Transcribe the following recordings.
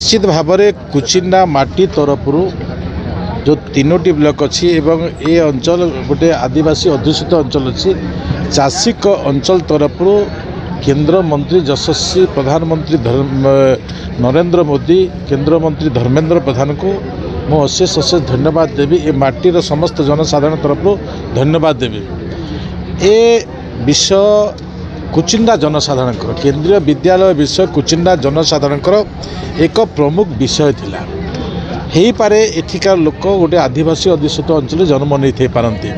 निश्चित भाव में कुचिंडा माटी तरफ जो तीनोटी ब्लॉक अच्छी एवं ये अंचल गोटे आदिवासी अध्युषित अंचल अच्छी चाषी अंचल तरफ केंद्र मंत्री यशस्वी प्रधानमंत्री नरेंद्र मोदी केंद्र मंत्री धर्मेंद्र प्रधान को मु अशेष अशेष धन्यवाद देवी। ए माटीर समस्त जनसाधारण तरफ धन्यवाद देवी। ए विषय कुचिंडा जनसाधारण केंद्रीय विद्यालय विषय कुचिंडा जनसाधारण एक प्रमुख विषय थिला। हेई पारे एठिकार लोक गोटे आदिवासी अध्युषित अंचल जन्म नहीं पारती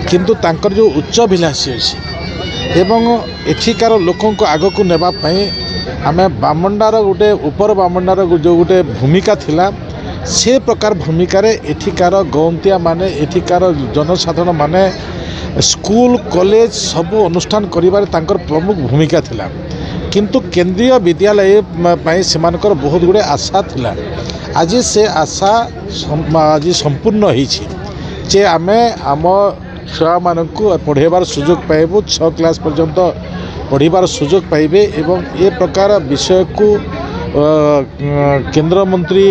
किंतु तांकर जो उच्च अभिलाषी अच्छी एवं एठिकार लोकों को आग को नेबाई आम बामंडार गोटे उपर बामंडार जो गोटे भूमिका थिला से प्रकार भूमिकार एठिकार गौंतिया माने एठिकार जनसाधारण माने स्कूल कॉलेज सब अनुष्ठान करिबार तांकर प्रमुख भूमिका थिला किंतु केंद्रीय विद्यालय पाई सेमानकर बहुत गुड़े आशा थिला। आज से आशा आज संपूर्ण होईछि जे आमे आम छुआ मानकु पढ़ेबार सुजोग पाइबु 6 क्लास पर्यंत पढ़िबार सुजोग पाइबे एवं ए प्रकार विषय को केंद्र मंत्री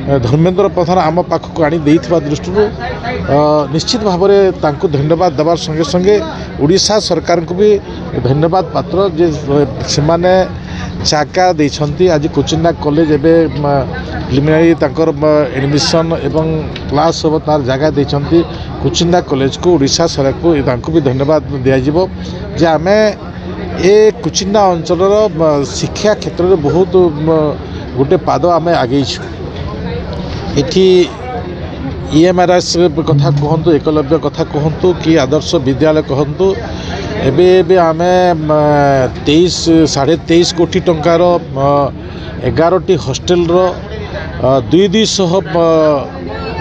धर्मेंद्र प्रधान आम पाखक आनी देइथिबा दृष्टि निश्चित भाव में तांको धन्यवाद देवार संगे संगे उड़ीसा सरकार को भी धन्यवाद पात्र जे सेमाने चाका देइछंती। आज कुचिंडा कॉलेज एबे प्रिलिमिनारी तांकर एडमिशन एवं क्लास सब तार जगह देइछंती कुचिंडा कॉलेज को उड़ीसा सरकार को तांको भी धन्यवाद दिया जिवो जे आमे ए कुचिंडा अंचलर शिक्षा क्षेत्र में बहुत गोटे पाद आमे आगे छु। एठी EMRS कथा कहतु एकलव्य कथा कहतु कि आदर्श विद्यालय कहतु एबे आमे 23.5 कोटी टंकार 11टी हॉस्टेल 200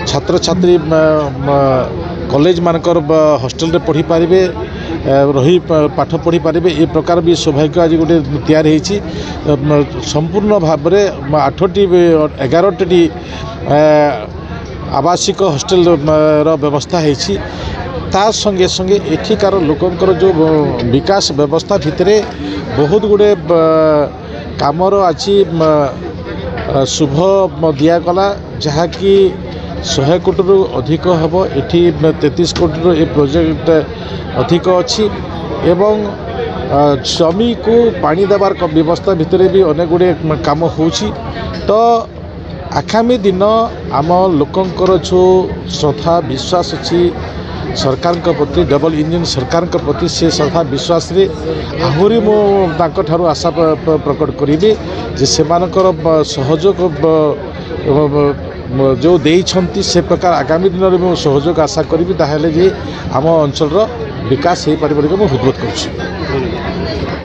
छात्र छात्री कॉलेज मानकर हॉस्टेल रे पढ़ी पारिबे रही पाठ पढ़ी पारिबे ए प्रकार भी सौभाग्य आज गोटे तैयार होईछि। संपूर्ण भाव में 8टी 11टी आवासिक हॉस्टेल व्यवस्था होईछि। तार संगे संगे एठिकार लोकंकर जो विकास व्यवस्था भितरे बहुत गुड़े कामर अच्छी शुभ दिगला जहाँकि 100 कोटी रु अधिक हम एठी 33 कोटी रु ए प्रोजेक्ट अधिक अच्छी एवं जमी को पानी देवार व्यवस्था भितर भी अनेक गुड़े काम होछि। तो आगामी दिन आम लोकंकर जो श्रद्धा विश्वास अच्छी सरकार प्रति डबल इंजिन सरकार प्रति से श्रद्धा विश्वास रे आहरी मुझे आशा प्रकट करी जे सेमानकर सहयोग जो देइछंती से प्रकार आगामी दिन में सहयोग आशा करी ताहले जे आम अंचल विकास हो पारे बोली हृदबोध करुछि।